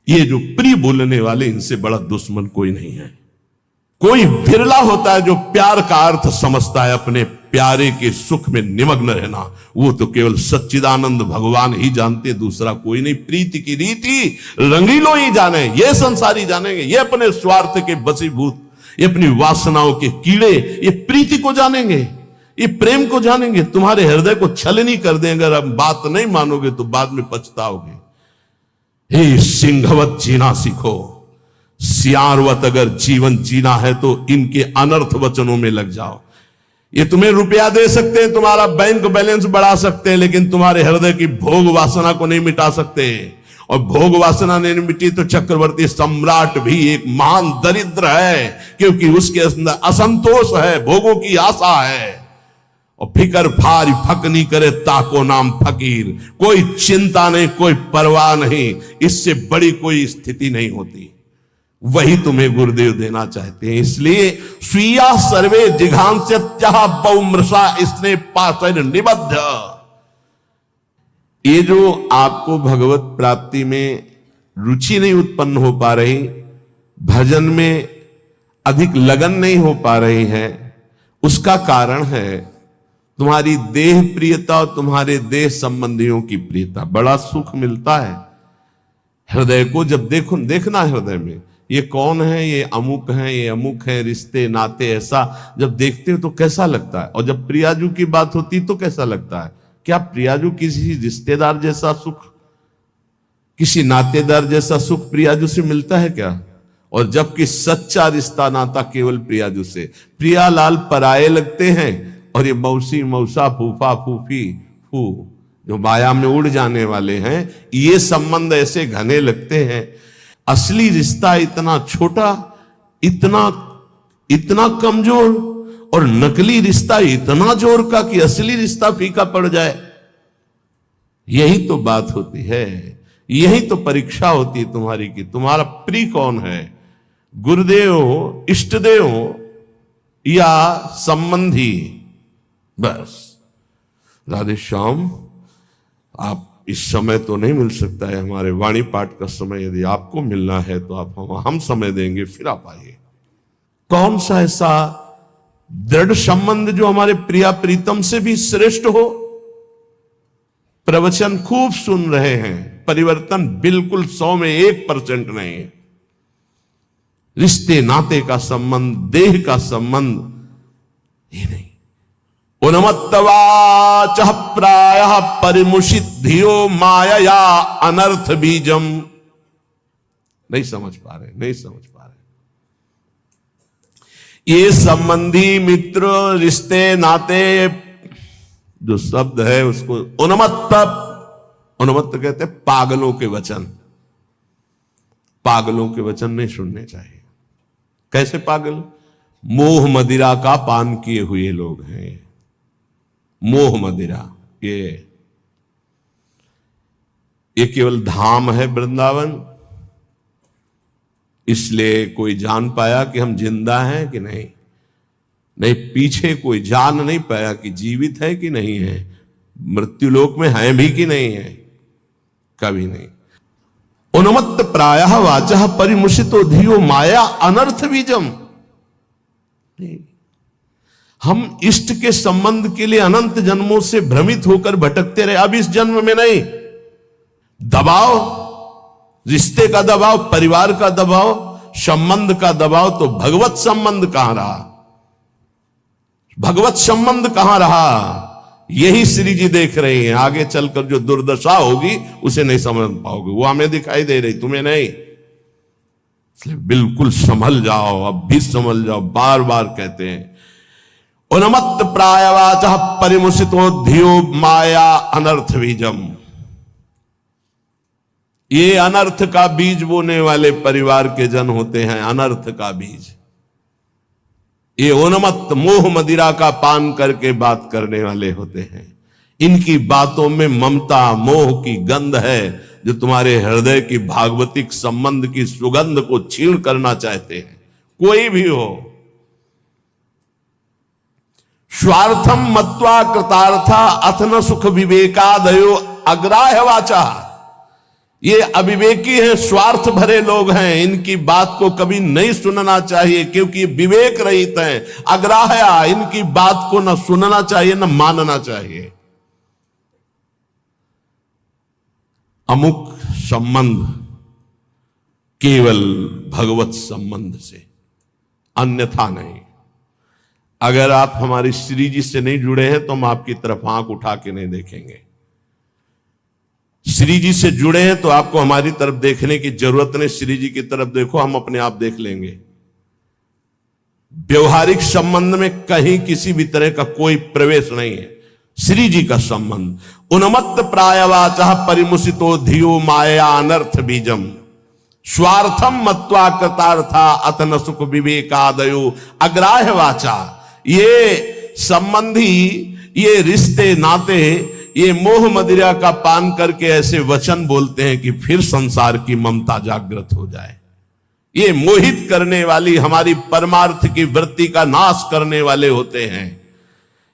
ये जो प्रिय बोलने वाले, इनसे बड़ा दुश्मन कोई नहीं है। कोई विरला होता है जो प्यार का अर्थ समझता है अपने प्यारे के सुख में निमग्न रहना। वो तो केवल सच्चिदानंद भगवान ही जानते, दूसरा कोई नहीं। प्रीति की रीति रंगीलों ही जाने, ये संसारी जानेंगे। ये अपने स्वार्थ के बसीभूत, ये अपनी वासनाओं के कीड़े, ये प्रीति को जानेंगे, ये प्रेम को जानेंगे। तुम्हारे हृदय को छलनी कर देंगे। अगर अब बात नहीं मानोगे तो बाद में पछताओगे। हे सिंहवत जीना सीखो, सियारवत अगर जीवन जीना है तो इनके अनर्थ वचनों में लग जाओ। ये तुम्हें रुपया दे सकते हैं, तुम्हारा बैंक बैलेंस बढ़ा सकते हैं, लेकिन तुम्हारे हृदय की भोग वासना को नहीं मिटा सकते। और भोग वासना नहीं मिटी तो चक्रवर्ती सम्राट भी एक महान दरिद्र है, क्योंकि उसके अंदर असंतोष है, भोगों की आशा है। और फिकर फारी फकनी करे ताको नाम फकीर। कोई चिंता नहीं, कोई परवाह नहीं, इससे बड़ी कोई स्थिति नहीं होती। वही तुम्हें गुरुदेव देना चाहते हैं। इसलिए स्वीया सर्वे जिघांस्यत्यः बहुमृषा स्ने पाशैर निबद्ध। ये जो आपको भगवत प्राप्ति में रुचि नहीं उत्पन्न हो पा रही, भजन में अधिक लगन नहीं हो पा रही है, उसका कारण है तुम्हारी देह प्रियता और तुम्हारे देह संबंधियों की प्रियता। बड़ा सुख मिलता है हृदय को जब देखना हृदय में ये कौन है, ये अमुक है, ये अमुक है, रिश्ते नाते, ऐसा जब देखते हो तो कैसा लगता है। और जब प्रियाजू की बात होती तो कैसा लगता है। क्या प्रियाजू किसी रिश्तेदार जैसा सुख, किसी नातेदार जैसा सुख प्रियाजू से मिलता है क्या? और जबकि सच्चा रिश्ता नाता केवल प्रियाजू से। प्रियालाल पराये लगते हैं और ये मौसी मौसा फूफा फूफी फू जो माया में उड़ जाने वाले हैं, ये संबंध ऐसे घने लगते हैं। असली रिश्ता इतना छोटा, इतना कमजोर, और नकली रिश्ता इतना जोर का कि असली रिश्ता फीका पड़ जाए। यही तो बात होती है, यही तो परीक्षा होती है तुम्हारी कि तुम्हारा प्रिय कौन है, गुरुदेव, इष्टदेव या संबंधी। बस राधे श्याम, आप इस समय तो नहीं मिल सकता है, हमारे वाणी पाठ का समय यदि आपको मिलना है तो आप हम समय देंगे, फिर आप आइए। कौन सा ऐसा दृढ़ संबंध जो हमारे प्रिया प्रीतम से भी श्रेष्ठ हो। प्रवचन खूब सुन रहे हैं, परिवर्तन बिल्कुल 100 में 1% नहीं है। रिश्ते नाते का संबंध, देह का संबंध, ये नहीं। उन्मत्तवाचः प्रायः परिमुषिद्धियो मायया अनर्थ बीजम। नहीं समझ पा रहे। ये संबंधी, मित्र, रिश्ते नाते जो शब्द है उसको उन्मत्त कहते हैं पागलों के वचन। पागलों के वचन नहीं सुनने चाहिए। कैसे पागल? मोह मदिरा का पान किए हुए लोग हैं। मोह मदिरा, ये केवल धाम है वृंदावन, इसलिए कोई जान पाया कि हम जिंदा हैं कि नहीं, पीछे कोई जान नहीं पाया कि जीवित है कि नहीं है, मृत्युलोक में हैं भी कि नहीं है, कभी नहीं। उन्मत्त प्रायः वाचः परिमुषितो धियो माया अनर्थ बीजम। हम इष्ट के संबंध के लिए अनंत जन्मों से भ्रमित होकर भटकते रहे। अब इस जन्म में नहीं, दबाव, रिश्ते का दबाव, परिवार का दबाव, संबंध का दबाव, तो भगवत संबंध कहां रहा? भगवत संबंध कहां रहा? यही श्री जी देख रहे हैं। आगे चलकर जो दुर्दशा होगी उसे नहीं समझ पाओगे। वो हमें दिखाई दे रही, तुम्हें नहीं। इसलिए बिल्कुल संभल जाओ, अब भी संभल जाओ। बार बार कहते हैं उन्मत्त प्रायवाचः परिमुषितो धियो माया अनर्थ बीजम। ये अनर्थ का बीज बोने वाले परिवार के जन होते हैं। अनर्थ का बीज, ये उन्मत्त मोह मदिरा का पान करके बात करने वाले होते हैं। इनकी बातों में ममता मोह की गंध है, जो तुम्हारे हृदय की भागवतिक संबंध की सुगंध को छीण करना चाहते हैं। कोई भी हो, स्वार्थम मत्वा कृतार्था अथ न सुख विवेकादयो अग्राह्य वाचा। ये अविवेकी हैं, स्वार्थ भरे लोग हैं, इनकी बात को कभी नहीं सुनना चाहिए क्योंकि विवेक रहित हैं, अग्राह्य, इनकी बात को न सुनना चाहिए न मानना चाहिए। अमुक संबंध केवल भगवत संबंध से, अन्यथा नहीं। अगर आप हमारी श्री जी से नहीं जुड़े हैं तो हम आपकी तरफ आंख उठा के नहीं देखेंगे। श्री जी से जुड़े हैं तो आपको हमारी तरफ देखने की जरूरत नहीं, श्री जी की तरफ देखो, हम अपने आप देख लेंगे। व्यवहारिक संबंध में कहीं किसी भी तरह का कोई प्रवेश नहीं है। श्री जी का संबंध उन्मत्त प्रायवाचा परिमुसितो धियो माया अनर्थ बीजम स्वार्थम मत्वा कृतार्था अतन सुख विवेकादयो अग्राह्य वाचा। ये संबंधी, ये रिश्ते नाते, ये मोह मदिरा का पान करके ऐसे वचन बोलते हैं कि फिर संसार की ममता जागृत हो जाए। ये मोहित करने वाली, हमारी परमार्थ की वृत्ति का नाश करने वाले होते हैं।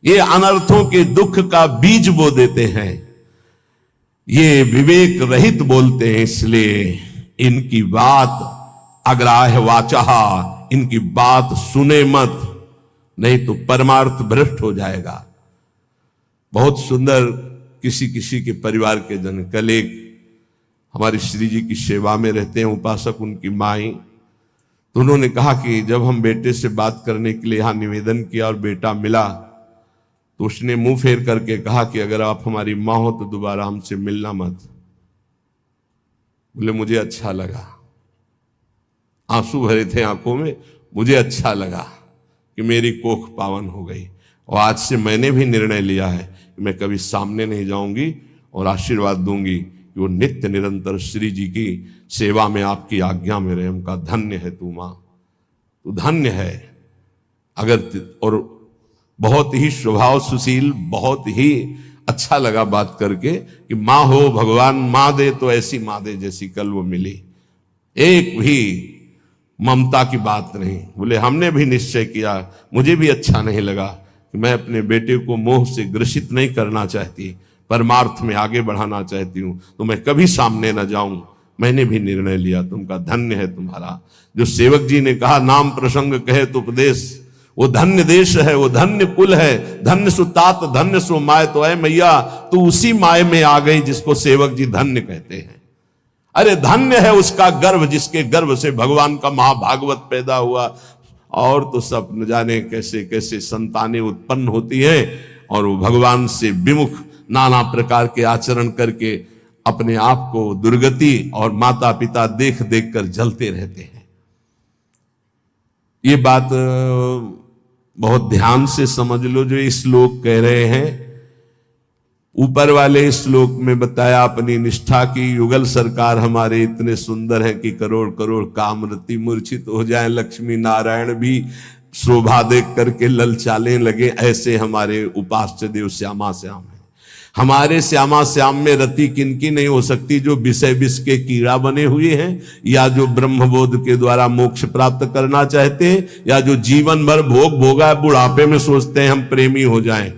ये अनर्थों के दुख का बीज बो देते हैं। ये विवेक रहित बोलते हैं, इसलिए इनकी बात अग्राह्य वाचा, इनकी बात सुने मत, नहीं तो परमार्थ भ्रष्ट हो जाएगा। बहुत सुंदर किसी किसी के परिवार के जन, कल एक हमारी श्री जी की सेवा में रहते हैं उपासक, उनकी माई, तो उन्होंने कहा कि जब हम बेटे से बात करने के लिए यहां निवेदन किया और बेटा मिला तो उसने मुंह फेर करके कहा कि अगर आप हमारी मां हो तो दोबारा हमसे मिलना मत। बोले मुझे अच्छा लगा, आंसू भरे थे आंखों में, मुझे अच्छा लगा कि मेरी कोख पावन हो गई। और आज से मैंने भी निर्णय लिया है कि मैं कभी सामने नहीं जाऊंगी और आशीर्वाद दूंगी कि वो नित्य निरंतर श्री जी की सेवा में आपकी आज्ञा में रहे। उनका धन्य है तू मां, तू धन्य है। अगर और बहुत ही स्वभाव सुशील, बहुत ही अच्छा लगा बात करके कि मां हो भगवान, मां दे तो ऐसी मां दे जैसी कल वो मिली, एक भी ममता की बात नहीं। बोले हमने भी निश्चय किया, मुझे भी अच्छा नहीं लगा कि मैं अपने बेटे को मोह से ग्रसित नहीं करना चाहती, परमार्थ में आगे बढ़ाना चाहती हूं, तो मैं कभी सामने न जाऊं। मैंने भी निर्णय लिया, तुमका धन्य है तुम्हारा। जो सेवक जी ने कहा नाम प्रसंग कहे तो उपदेश, वो धन्य देश है, वो धन्य कुल है, धन्य सुतात धन्य सो माय। तो है मैया तू उसी माय में आ गई जिसको सेवक जी धन्य कहते हैं। अरे धन्य है उसका गर्भ जिसके गर्भ से भगवान का महाभागवत पैदा हुआ। और तो सब न जाने कैसे कैसे संतानें उत्पन्न होती हैं और वो भगवान से विमुख नाना प्रकार के आचरण करके अपने आप को दुर्गति और माता पिता देख देख कर जलते रहते हैं। ये बात बहुत ध्यान से समझ लो जो इस श्लोक कह रहे हैं। ऊपर वाले श्लोक में बताया अपनी निष्ठा की युगल सरकार हमारे इतने सुंदर हैं कि करोड़ करोड़ कामरति मूर्छित हो जाएं, लक्ष्मी नारायण भी शोभा देख करके ललचाने लगे, ऐसे हमारे उपास्य देव श्यामा श्याम है। हमारे श्यामा श्याम में रति किनकी नहीं हो सकती, जो विषय विष के कीड़ा बने हुए हैं, या जो ब्रह्मबोध के द्वारा मोक्ष प्राप्त करना चाहते हैं, या जो जीवन भर भोग भोगा बुढ़ापे में सोचते हैं हम प्रेमी हो जाएं।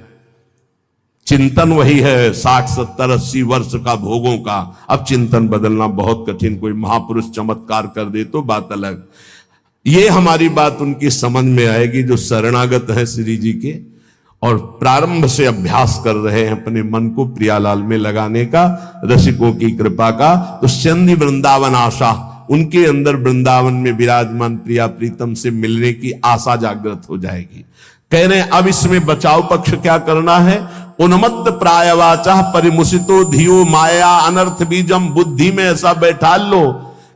चिंतन वही है 60 70 80 वर्ष का भोगों का। अब चिंतन बदलना बहुत कठिन, कोई महापुरुष चमत्कार कर दे तो बात अलग। ये हमारी बात उनकी समझ में आएगी जो शरणागत है श्री जी के और प्रारंभ से अभ्यास कर रहे हैं अपने मन को प्रियालाल में लगाने का, रसिकों की कृपा का। तो चंदी वृंदावन आशा, उनके अंदर वृंदावन में विराजमान प्रिया प्रीतम से मिलने की आशा जागृत हो जाएगी। कह रहे हैं अब इसमें बचाव पक्ष क्या करना है। उन्मत्त प्रायवाचा परिमुसितो धियो माया अनर्थ बीजम, बुद्धि में ऐसा बैठा लो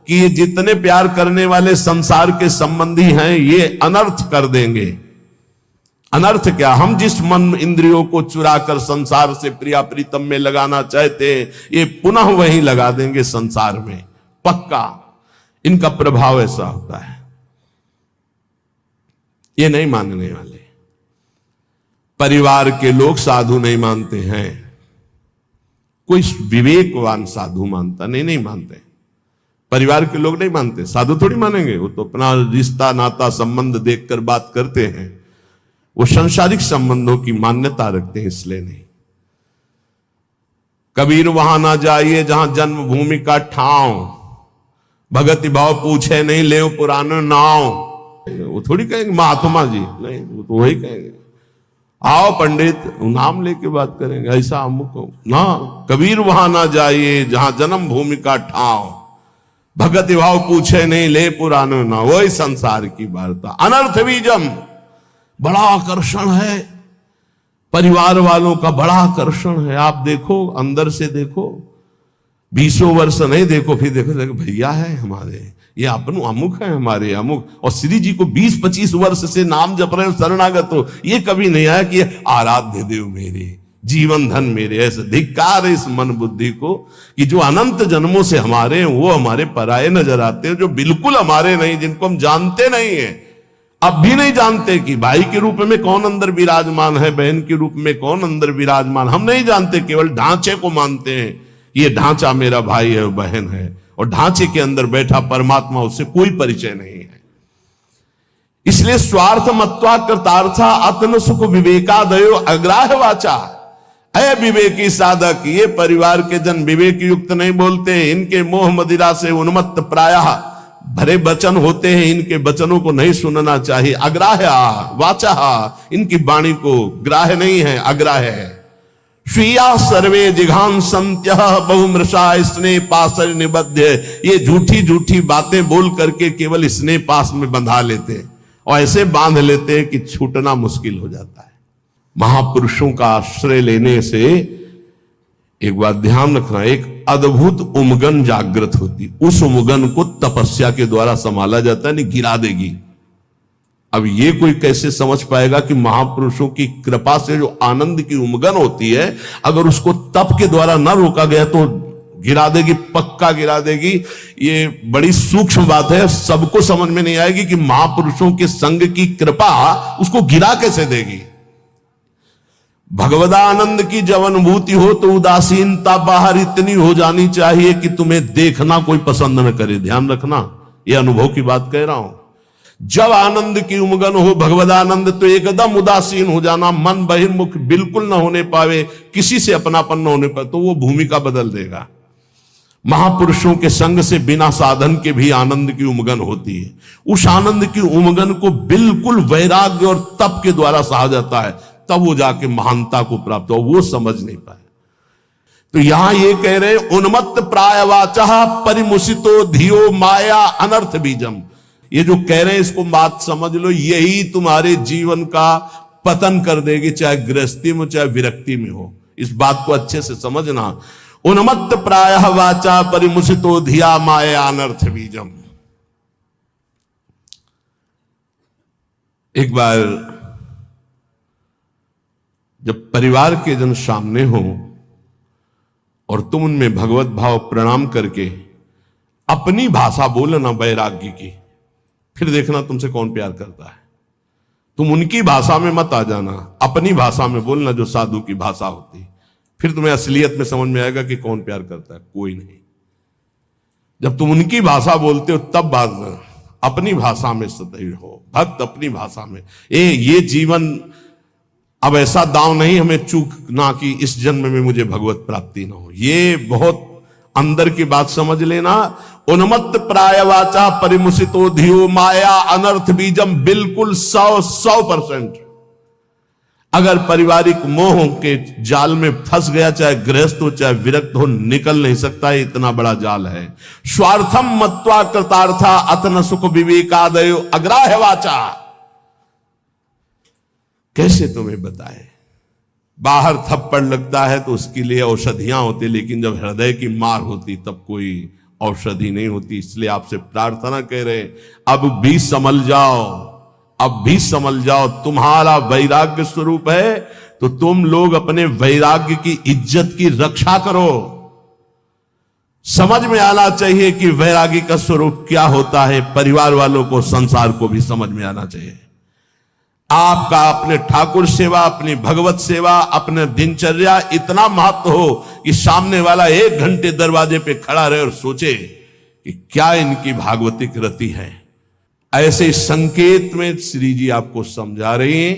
कि ये जितने प्यार करने वाले संसार के संबंधी हैं ये अनर्थ कर देंगे। अनर्थ क्या, हम जिस मन इंद्रियों को चुरा कर संसार से प्रिया प्रीतम में लगाना चाहते हैं ये पुनः वहीं लगा देंगे संसार में, पक्का। इनका प्रभाव ऐसा होता है, ये नहीं मानने वाले। परिवार के लोग साधु नहीं मानते हैं, कोई विवेकवान साधु मानता नहीं मानते। परिवार के लोग नहीं मानते, साधु थोड़ी मानेंगे, वो तो अपना रिश्ता नाता संबंध देखकर बात करते हैं, वो सांसारिक संबंधों की मान्यता रखते हैं, इसलिए नहीं। कबीर वहां ना जाइए जहां जन्मभूमि का ठाव, भगति भाव पूछे नहीं ले पुरानो नाव। वो थोड़ी कहेंगे महात्मा जी, नहीं, वो तो वही कहेंगे आओ पंडित नाम लेके बात करेंगे, ऐसा अमुक ना। कबीर वहां ना जाइए जहां जन्मभूमि का ठाव, भगति भाव पूछे नहीं ले पुरानो ना। वही संसार की वार्ता। अनर्थ बीजम, बड़ा आकर्षण है, परिवार वालों का बड़ा आकर्षण है। आप देखो, अंदर से देखो, 20 वर्ष नहीं देखो, फिर देखो भैया है हमारे, ये अपन अमुक है हमारे अमुक। और श्री जी को 20-25 वर्ष से नाम जप रहे हो, शरणागत हो, ये कभी नहीं आया कि आराध्य देव मेरे, जीवन धन मेरे। ऐसे धिक्कार है इस मन बुद्धि को कि जो अनंत जन्मों से हमारे हैं वो हमारे पराये नजर आते हैं, जो बिल्कुल हमारे नहीं, जिनको हम जानते नहीं है, अब भी नहीं जानते कि भाई के रूप में कौन अंदर विराजमान है, बहन के रूप में कौन अंदर विराजमान, हम नहीं जानते। केवल ढांचे को मानते हैं, ये ढांचा मेरा भाई है बहन है, और ढांचे के अंदर बैठा परमात्मा, उससे कोई परिचय नहीं है। इसलिए स्वार्थ मत्वा कृतार्था अतन सुख विवेकादयो अग्राह वाचा। अय विवेकी साधक, ये परिवार के जन विवेक युक्त नहीं बोलते, इनके मोह मदिरा से उन्मत्त प्रायः भरे वचन होते हैं, इनके वचनों को नहीं सुनना चाहिए। अग्राह्य वाचा, इनकी वाणी को ग्राह्य नहीं है, अग्राह्य है। स्वीया सर्वे जिघान संत्य बहुमृषा स्नेह पास निबद्ध, ये झूठी झूठी बातें बोल करके केवल स्नेह पास में बंधा लेते हैं, और ऐसे बांध लेते हैं कि छूटना मुश्किल हो जाता है। महापुरुषों का आश्रय लेने से एक बात ध्यान रखना, एक अद्भुत उमगन जागृत होती, उस उमगन को तपस्या के द्वारा संभाला जाता है, नहीं गिरा देगी। अब ये कोई कैसे समझ पाएगा कि महापुरुषों की कृपा से जो आनंद की उमगन होती है, अगर उसको तप के द्वारा न रोका गया तो गिरा देगी, पक्का गिरा देगी। ये बड़ी सूक्ष्म बात है, सबको समझ में नहीं आएगी कि महापुरुषों के संग की कृपा उसको गिरा कैसे देगी। भगवदानंद की जब अनुभूति हो तो उदासीनता बाहर इतनी हो जानी चाहिए कि तुम्हें देखना कोई पसंद न करे। ध्यान रखना, यह अनुभव की बात कह रहा हूं। जब आनंद की उमगन हो भगवदानंद, तो एकदम उदासीन हो जाना, मन बहिर्मुख बिल्कुल न होने पावे, किसी से अपनापन न होने पाए, तो वो भूमिका बदल देगा। महापुरुषों के संग से बिना साधन के भी आनंद की उमगन होती है। उस आनंद की उमगन को बिल्कुल वैराग्य और तप के द्वारा सहा जाता है, तब वो जाके महानता को प्राप्त हो। वो समझ नहीं पाए, तो यहां ये कह रहे उन्मत्त प्रायवाचा परिमुसितो धियो माया अनर्थ बीजम। ये जो कह रहे हैं इसको बात समझ लो, यही तुम्हारे जीवन का पतन कर देगी, चाहे गृहस्थी में चाहे विरक्ति में हो। इस बात को अच्छे से समझना। उन्मत्त प्रायः वाचा परिमुसितो धिया माया अनर्थ बीजम। एक बार जब परिवार के जन सामने हो और तुम उनमें भगवत भाव प्रणाम करके अपनी भाषा बोलना वैराग्य की, फिर देखना तुमसे कौन प्यार करता है। तुम उनकी भाषा में मत आ जाना, अपनी भाषा में बोलना जो साधु की भाषा होती, फिर तुम्हें असलियत में समझ में आएगा कि कौन प्यार करता है, कोई नहीं। जब तुम उनकी भाषा बोलते हो तब बात, अपनी भाषा में सदैव हो भक्त, अपनी भाषा में। ये जीवन अब ऐसा दांव नहीं हमें चूकना कि इस जन्म में मुझे भगवत प्राप्ति ना हो। ये बहुत अंदर की बात समझ लेना। उन्मत्त प्रायवाचा परिमुसितो धियो माया अनर्थ बीजम, बिल्कुल 100%। अगर पारिवारिक मोह के जाल में फंस गया, चाहे गृहस्थ हो चाहे विरक्त हो, निकल नहीं सकता, इतना बड़ा जाल है। स्वार्थम मत्वा कृतार्था अतन सुख विवेकादयो अग्राह्य वाचा। कैसे तुम्हें बताए, बाहर थप्पड़ लगता है तो उसके लिए औषधियां होती, लेकिन जब हृदय की मार होती तब कोई औषधि नहीं होती। इसलिए आपसे प्रार्थना कह रहे, अब भी संभल जाओ, अब भी संभल जाओ। तुम्हारा वैराग्य स्वरूप है तो तुम लोग अपने वैराग्य की इज्जत की रक्षा करो। समझ में आना चाहिए कि वैराग्य का स्वरूप क्या होता है। परिवार वालों को, संसार को भी समझ में आना चाहिए। आपका अपने ठाकुर सेवा, अपनी भगवत सेवा, अपने दिनचर्या इतना महत्व हो कि सामने वाला 1 घंटे दरवाजे पे खड़ा रहे और सोचे कि क्या इनकी भागवतिक रति है। ऐसे संकेत में श्री जी आपको समझा रही हैं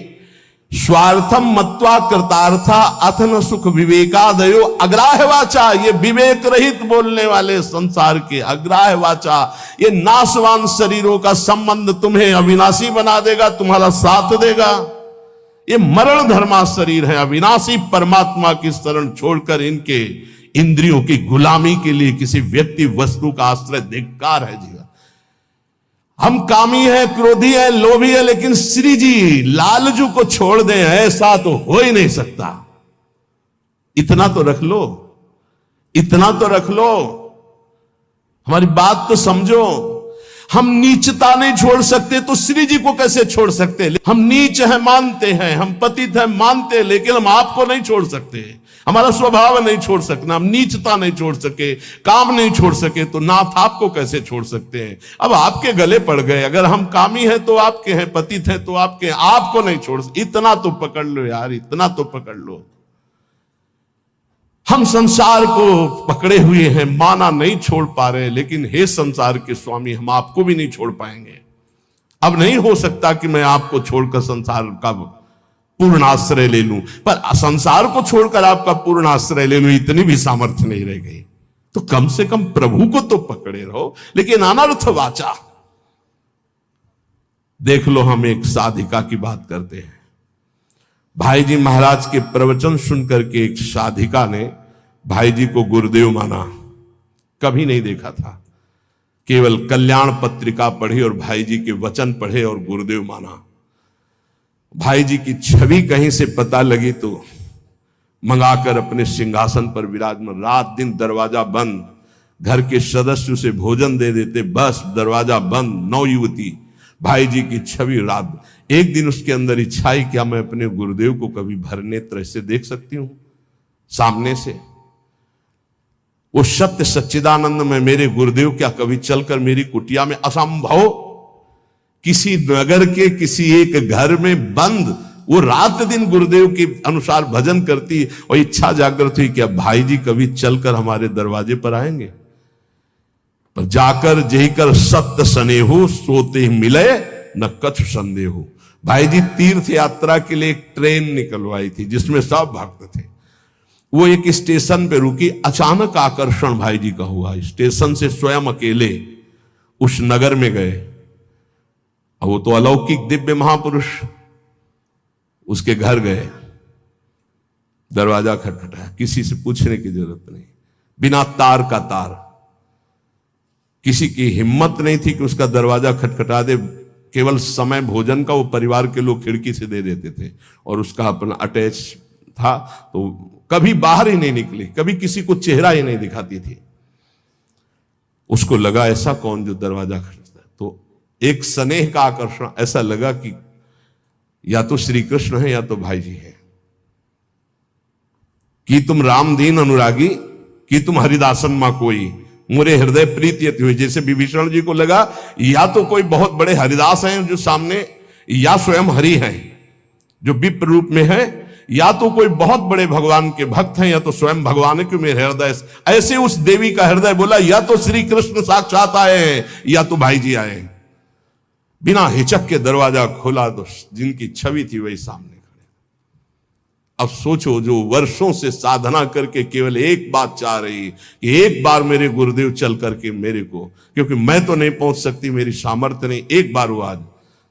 स्वार्थम मत्वा कृतार्था अथ न सुख विवेकादयो अग्राह्य वाचा। ये विवेक रहित बोलने वाले संसार के अग्राह्य वाचा, ये नाशवान शरीरों का संबंध तुम्हें अविनाशी बना देगा, तुम्हारा साथ देगा। ये मरण धर्मा शरीर है, अविनाशी परमात्मा की शरण छोड़कर इनके इंद्रियों की गुलामी के लिए किसी व्यक्ति वस्तु का आश्रय धिक्कार है जीवन। हम कामी है, क्रोधी है, लोभी है, लेकिन श्री जी लालजू को छोड़ दें ऐसा तो हो ही नहीं सकता। इतना तो रख लो, इतना तो रख लो, हमारी बात तो समझो। हम नीचता नहीं छोड़ सकते तो श्री जी को कैसे छोड़ सकते? हम नीच है मानते हैं, हम पतित है मानते हैं, लेकिन हम आपको नहीं छोड़ सकते। हमारा स्वभाव नहीं छोड़ सकना, हम नीचता नहीं छोड़ सके, काम नहीं छोड़ सके, तो नाथ आपको कैसे छोड़ सकते हैं? अब आपके गले पड़ गए। अगर हम कामी हैं तो आपके हैं, पतित हैं तो आपके हैं, आपको नहीं छोड़ सकते। इतना तो पकड़ लो यार, इतना तो पकड़ लो। हम संसार को पकड़े हुए हैं, माना नहीं छोड़ पा रहे, लेकिन हे संसार के स्वामी, हम आपको भी नहीं छोड़ पाएंगे। अब नहीं हो सकता कि मैं आपको छोड़कर संसार का पूर्ण आश्रय ले लूं, पर संसार को छोड़कर आपका पूर्ण आश्रय ले लूं, इतनी भी सामर्थ्य नहीं रह गई। तो कम से कम प्रभु को तो पकड़े रहो। लेकिन अनर्थ वाचा, देख लो, हम एक साधिका की बात करते हैं। भाई जी महाराज के प्रवचन सुनकर के एक साधिका ने भाई जी को गुरुदेव माना। कभी नहीं देखा था, केवल कल्याण पत्रिका पढ़ी और भाई जी के वचन पढ़े और गुरुदेव माना। भाई जी की छवि कहीं से पता लगी तो मंगाकर अपने सिंहासन पर विराजमान, रात दिन दरवाजा बंद, घर के सदस्य उसे भोजन दे देते, बस दरवाजा बंद, नवयुवती भाई जी की छवि। रात एक दिन उसके अंदर इच्छा आई, क्या मैं अपने गुरुदेव को कभी भर नेत्र से देख सकती हूं सामने से? वो सत्य सच्चिदानंद में मेरे गुरुदेव क्या कभी चलकर मेरी कुटिया में? असंभव। किसी नगर के किसी एक घर में बंद वो रात दिन गुरुदेव के अनुसार भजन करती और इच्छा जागृत हुई कि अब भाई जी कभी चलकर हमारे दरवाजे पर आएंगे। पर जाकर जेकर सत्य स्नेहु सोते मिले न कछु संदेहु। भाई जी तीर्थ यात्रा के लिए एक ट्रेन निकलवाई थी जिसमें सब भक्त थे। वो एक स्टेशन पे रुकी, अचानक आकर्षण भाई जी का हुआ। स्टेशन से स्वयं अकेले उस नगर में गए। और वो तो अलौकिक दिव्य महापुरुष, उसके घर गए, दरवाजा खटखटाया, किसी से पूछने की जरूरत नहीं, बिना तार का तार। किसी की हिम्मत नहीं थी कि उसका दरवाजा खटखटा दे। केवल समय भोजन का वो परिवार के लोग खिड़की से दे देते थे और उसका अपना अटैच था, तो कभी बाहर ही नहीं निकली, कभी किसी को चेहरा ही नहीं दिखाती थी। उसको लगा ऐसा कौन जो दरवाजा खटखटाता है? तो एक स्नेह का आकर्षण, ऐसा लगा कि या तो श्री कृष्ण है या तो भाई जी है। कि तुम राम दीन अनुरागी, कि तुम हरिदासन मां कोई, मुरे हृदय प्रीति अति हुई। जैसे विभीषण जी को लगा या तो कोई बहुत बड़े हरिदास हैं जो सामने, या स्वयं हरि हैं जो विप्र रूप में है, या तो कोई बहुत बड़े भगवान के भक्त हैं, या तो स्वयं भगवान है कि मेरे हृदय। ऐसे उस देवी का हृदय बोला या तो श्री कृष्ण साक्षात आए हैं या तो भाई जी आए हैं। बिना हिचक के दरवाजा खोला तो जिनकी छवि थी वही सामने खड़े। अब सोचो, जो वर्षों से साधना करके केवल एक बात चाह रही कि एक बार मेरे गुरुदेव चल करके मेरे को, क्योंकि मैं तो नहीं पहुंच सकती, मेरी सामर्थ्य नहीं, एक बार वो आज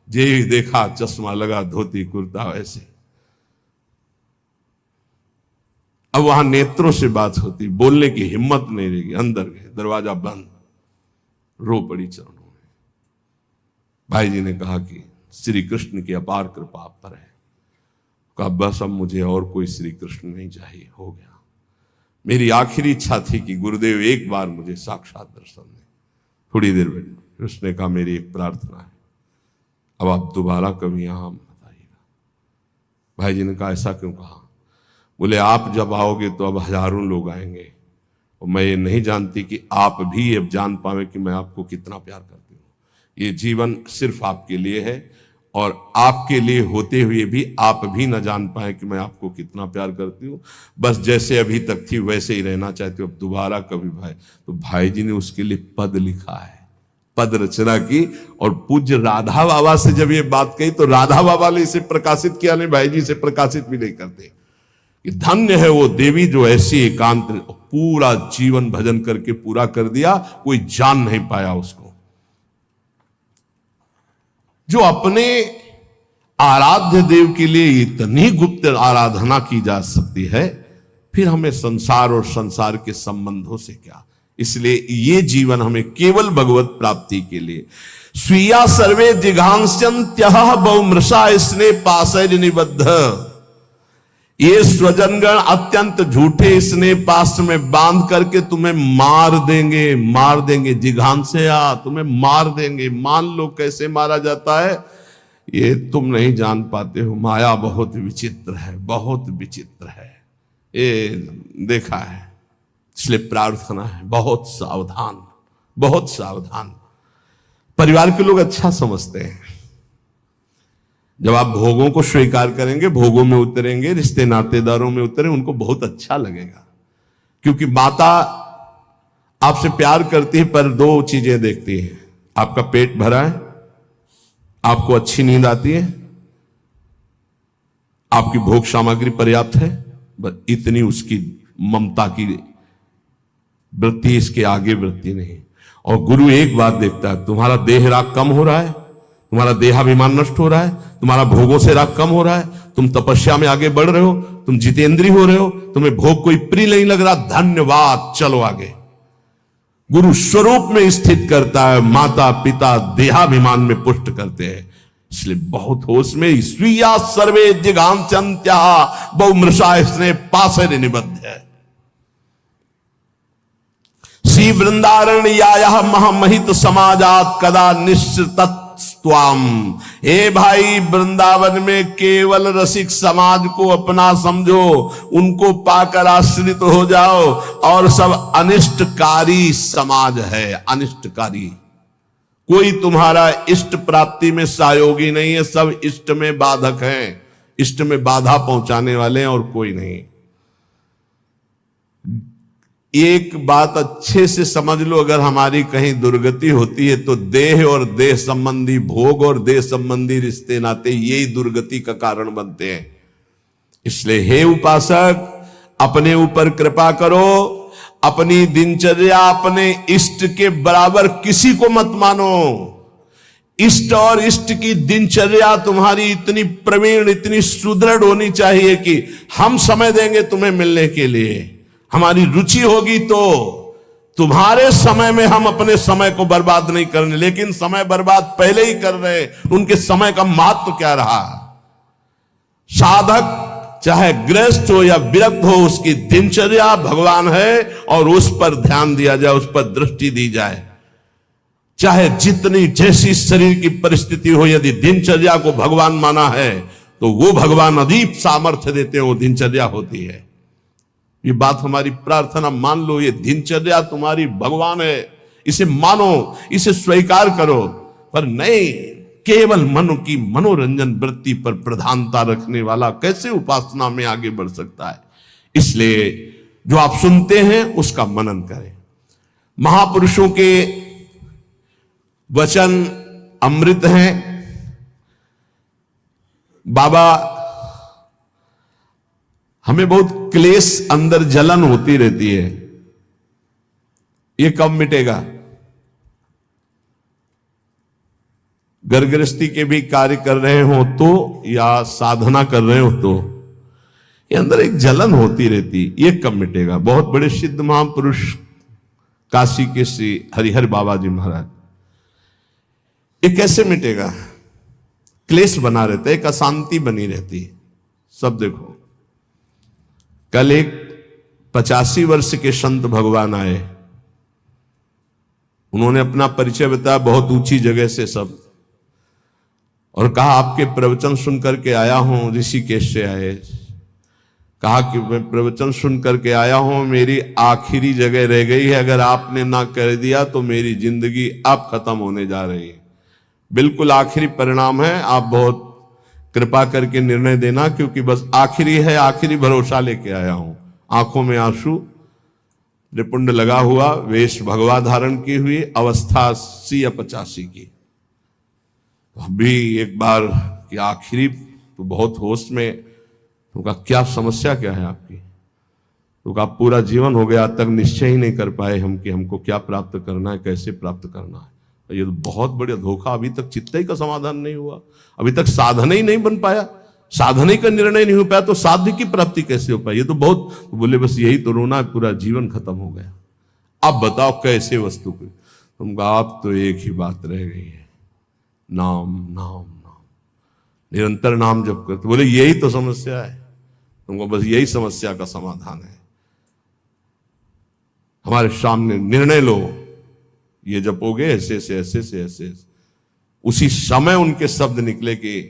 जे ही देखा चश्मा लगा, धोती कुर्ता ऐसे। अब वहां नेत्रों से बात होती, बोलने की हिम्मत नहीं रहेगी। अंदर गए, दरवाजा बंद, रो पड़ी चरणों में। भाई जी ने कहा कि श्री कृष्ण की अपार कृपा आप पर है। कहा बस अब मुझे और कोई श्री कृष्ण नहीं चाहिए, हो गया। मेरी आखिरी इच्छा थी कि गुरुदेव एक बार मुझे साक्षात दर्शन दें। थोड़ी देर बैठ, उसने कहा मेरी एक प्रार्थना है, अब आप दोबारा कभी यहां मत आइएगा। भाई जी ने कहा ऐसा क्यों कहा? बोले आप जब आओगे तो अब हजारों लोग आएंगे और मैं ये नहीं जानती कि आप भी अब जान पावे कि मैं आपको कितना प्यार करती हूँ। ये जीवन सिर्फ आपके लिए है और आपके लिए होते हुए भी आप भी न जान पाए कि मैं आपको कितना प्यार करती हूँ। बस जैसे अभी तक थी वैसे ही रहना चाहती हूँ, अब दोबारा कभी भाई। तो भाई जी ने उसके लिए पद लिखा है, पद रचना की। और पूज्य राधा बाबा से जब ये बात कही तो राधा बाबा ने इसे प्रकाशित किया, नहीं भाई जी इसे प्रकाशित भी नहीं करते, कि धन्य है वो देवी जो ऐसी एकांत पूरा जीवन भजन करके पूरा कर दिया, कोई जान नहीं पाया उसको। जो अपने आराध्य देव के लिए इतनी गुप्त आराधना की जा सकती है, फिर हमें संसार और संसार के संबंधों से क्या। इसलिए ये जीवन हमें केवल भगवत प्राप्ति के लिए। स्वीया सर्वे जिघांस्यन्त्यः बहुमृषा स्ने पाशैर् निबद्ध। ये स्वजनगण अत्यंत झूठे स्नेह पास में बांध करके तुम्हें मार देंगे। जिघांस्या तुम्हें मार देंगे। मान लो कैसे मारा जाता है, ये तुम नहीं जान पाते हो। माया बहुत विचित्र है, बहुत विचित्र है, ये देखा है। इसलिए प्रार्थना है बहुत सावधान, बहुत सावधान। परिवार के लोग अच्छा समझते हैं, जब आप भोगों को स्वीकार करेंगे, भोगों में उतरेंगे, रिश्ते नातेदारों में उतरें, उनको बहुत अच्छा लगेगा। क्योंकि माता आपसे प्यार करती है पर दो चीजें देखती है, आपका पेट भरा है, आपको अच्छी नींद आती है, आपकी भोग सामग्री पर्याप्त है, बस इतनी उसकी ममता की वृत्ति, इसके आगे वृत्ति नहीं। और गुरु एक बात देखता है, तुम्हारा देह राग कम हो रहा है, तुम्हारा देहाभिमान नष्ट हो रहा है, तुम्हारा भोगों से राग कम हो रहा है, तुम तपस्या में आगे बढ़ रहे हो, तुम जितेंद्रीय हो रहे हो, तुम्हें भोग कोई प्रिय नहीं लग रहा, धन्यवाद, चलो आगे। गुरु स्वरूप में स्थित करता है, माता पिता देहाभिमान में पुष्ट करते हैं। इसलिए बहुत होश में। स्वीया सर्वे जिघांस्यन्त्यः बहुमृषा स्ने पाशैर् निबद्ध है। श्री वृंदारण्यायः महामहित समाजात कदा निश्चितत्वाम। हे भाई, वृंदावन में केवल रसिक समाज को अपना समझो, उनको पाकर आश्रित हो जाओ, और सब अनिष्टकारी समाज है, अनिष्टकारी। कोई तुम्हारा इष्ट प्राप्ति में सहयोगी नहीं है, सब इष्ट में बाधक हैं, इष्ट में बाधा पहुंचाने वाले हैं, और कोई नहीं। एक बात अच्छे से समझ लो, अगर हमारी कहीं दुर्गति होती है तो देह और देह संबंधी भोग और देह संबंधी रिश्ते नाते यही दुर्गति का कारण बनते हैं। इसलिए हे उपासक, अपने ऊपर कृपा करो, अपनी दिनचर्या अपने इष्ट के बराबर किसी को मत मानो। इष्ट और इष्ट की दिनचर्या तुम्हारी इतनी प्रवीण, इतनी सुदृढ़ होनी चाहिए कि हम समय देंगे तुम्हें मिलने के लिए। हमारी रुचि होगी तो तुम्हारे समय में हम अपने समय को बर्बाद नहीं करने, लेकिन समय बर्बाद पहले ही कर रहे, उनके समय का महत्व क्या रहा। साधक चाहे गृहस्थ हो या विरक्त हो, उसकी दिनचर्या भगवान है, और उस पर ध्यान दिया जाए, उस पर दृष्टि दी जाए। चाहे जितनी जैसी शरीर की परिस्थिति हो, यदि दिनचर्या को भगवान माना है तो वो भगवान अदीप सामर्थ्य देते हैं, वो दिनचर्या होती है। ये बात हमारी प्रार्थना मान लो, ये दिनचर्या तुम्हारी भगवान है, इसे मानो, इसे स्वीकार करो। पर नहीं, केवल मन की मनोरंजन वृत्ति पर प्रधानता रखने वाला कैसे उपासना में आगे बढ़ सकता है। इसलिए जो आप सुनते हैं उसका मनन करें। महापुरुषों के वचन अमृत हैं। बाबा, हमें बहुत क्लेश, अंदर जलन होती रहती है, ये कब मिटेगा। घर गृहस्थी के भी कार्य कर रहे हो तो, या साधना कर रहे हो तो, ये अंदर एक जलन होती रहती, ये कब मिटेगा। बहुत बड़े सिद्ध महापुरुष काशी के श्री हरिहर बाबा जी महाराज, ये कैसे मिटेगा। क्लेश बना रहता है, एक अशांति बनी रहती है। सब देखो, कल एक 85 वर्ष के संत भगवान आए, उन्होंने अपना परिचय बताया बहुत ऊंची जगह से सब, और कहा आपके प्रवचन सुन करके आया हूं, ऋषिकेश से आए। कहा कि मैं प्रवचन सुन करके आया हूं, मेरी आखिरी जगह रह गई है, अगर आपने ना कर दिया तो मेरी जिंदगी अब खत्म होने जा रही है। बिल्कुल आखिरी परिणाम है, आप बहुत कृपा करके निर्णय देना, क्योंकि बस आखिरी है, आखिरी भरोसा लेके आया हूं। आंखों में आंसू, त्रिपुंड लगा हुआ, वेश भगवा धारण की हुई, अवस्था 80 या 85 की। अभी एक बार कि आखिरी तो बहुत होश में, तो कहा क्या समस्या क्या है आपकी? तो कहा पूरा जीवन हो गया, तक निश्चय ही नहीं कर पाए हम कि हमको क्या प्राप्त करना है, कैसे प्राप्त करना है। ये तो बहुत बड़ा धोखा, अभी तक चित्त ही का समाधान नहीं हुआ, अभी तक साधन ही नहीं बन पाया, साधन ही का निर्णय नहीं हो पाया, तो साध्य की प्राप्ति कैसे हो पाई? ये तो बहुत, बोले बस यही तो रोना है, पूरा जीवन खत्म हो गया। अब बताओ कैसे वस्तु को? तुम कहा आप तो एक ही बात रह गई है, नाम नाम नाम, निरंतर नाम जप करते। बोले यही तो समस्या है, तुमको बस यही समस्या का समाधान है। हमारे सामने निर्णय लो, ये जपोगे ऐसे से ऐसे से ऐसे, उसी समय उनके शब्द निकले कि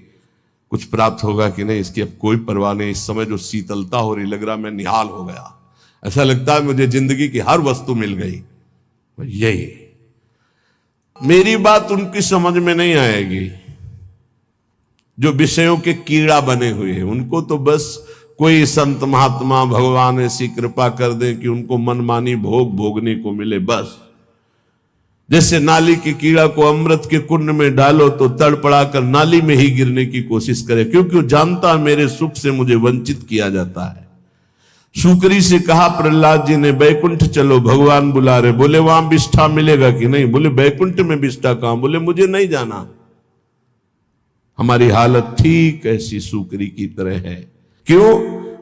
कुछ प्राप्त होगा कि नहीं इसकी अब कोई परवाह नहीं। इस समय जो शीतलता हो रही, लग रहा मैं निहाल हो गया, ऐसा लगता है मुझे जिंदगी की हर वस्तु मिल गई। यही मेरी बात उनकी समझ में नहीं आएगी जो विषयों के कीड़ा बने हुए हैं। उनको तो बस कोई संत महात्मा भगवान ऐसी कृपा कर दे कि उनको मनमानी भोग भोगने को मिले बस। जैसे नाली के कीड़ा को अमृत के कुंड में डालो तो तड़पड़ाकर नाली में ही गिरने की कोशिश करे, क्योंकि वो जानता मेरे सुख से मुझे वंचित किया जाता है। सुकरी से कहा प्रहलाद जी ने, बैकुंठ चलो भगवान बुला रहे। बोले वहां विष्ठा मिलेगा कि नहीं? बोले बैकुंठ में विष्ठा कहां? बोले मुझे नहीं जाना। हमारी हालत ठीक ऐसी सुकरी की तरह है। क्यों?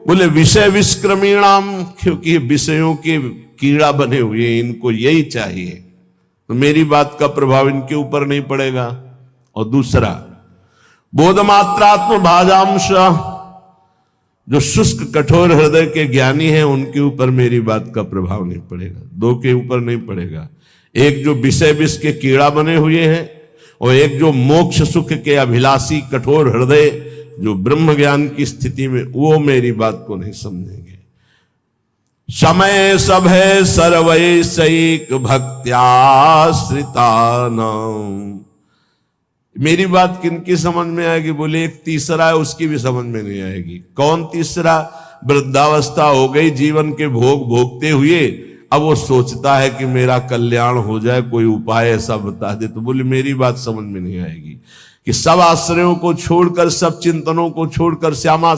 बोले विषय विष्क्रमीणाम, क्योंकि विषयों के कीड़ा बने हुए, इनको यही चाहिए, तो मेरी बात का प्रभाव इनके ऊपर नहीं पड़ेगा। और दूसरा, बोधमात्रात्म भाजांश, जो शुष्क कठोर हृदय के ज्ञानी हैं उनके ऊपर मेरी बात का प्रभाव नहीं पड़ेगा, दो के ऊपर नहीं पड़ेगा। एक जो विषय विष के कीड़ा बने हुए हैं, और एक जो मोक्ष सुख के अभिलाषी कठोर हृदय जो ब्रह्म ज्ञान की स्थिति में, वो मेरी बात को नहीं समझेंगे। समय सब है सर्वैषयिक भक्त्याश्रिता नाम। मेरी बात किनकी समझ में आएगी? बोले एक तीसरा है, उसकी भी समझ में नहीं आएगी। कौन तीसरा? वृद्धावस्था हो गई, जीवन के भोग भोगते हुए अब वो सोचता है कि मेरा कल्याण हो जाए, कोई उपाय ऐसा बता दे। तो बोले मेरी बात समझ में नहीं आएगी कि सब आश्रयों को छोड़कर, सब चिंतनों को छोड़कर श्यामा